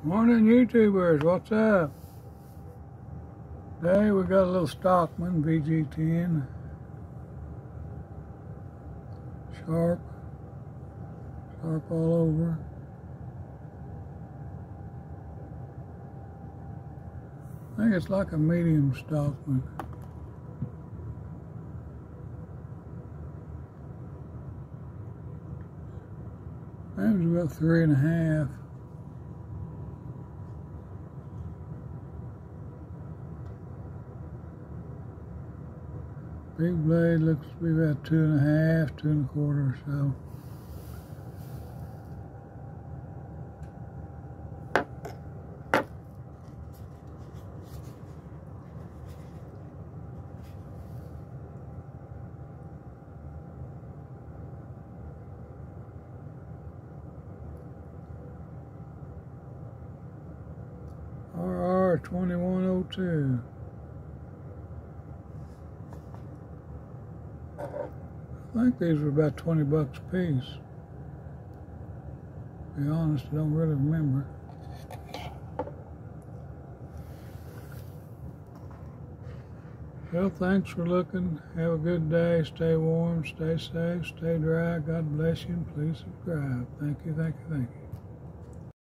Morning, YouTubers. What's up? Today we got a little Stockman VG10. Sharp all over. I think it's like a medium Stockman. That was about 3.5. Big blade looks to be about 2.5, 2.25 or so. RR 2102. I think these were about 20 bucks a piece. To be honest, I don't really remember. Well, thanks for looking. Have a good day. Stay warm, stay safe, stay dry. God bless you, and please subscribe. Thank you, thank you, thank you.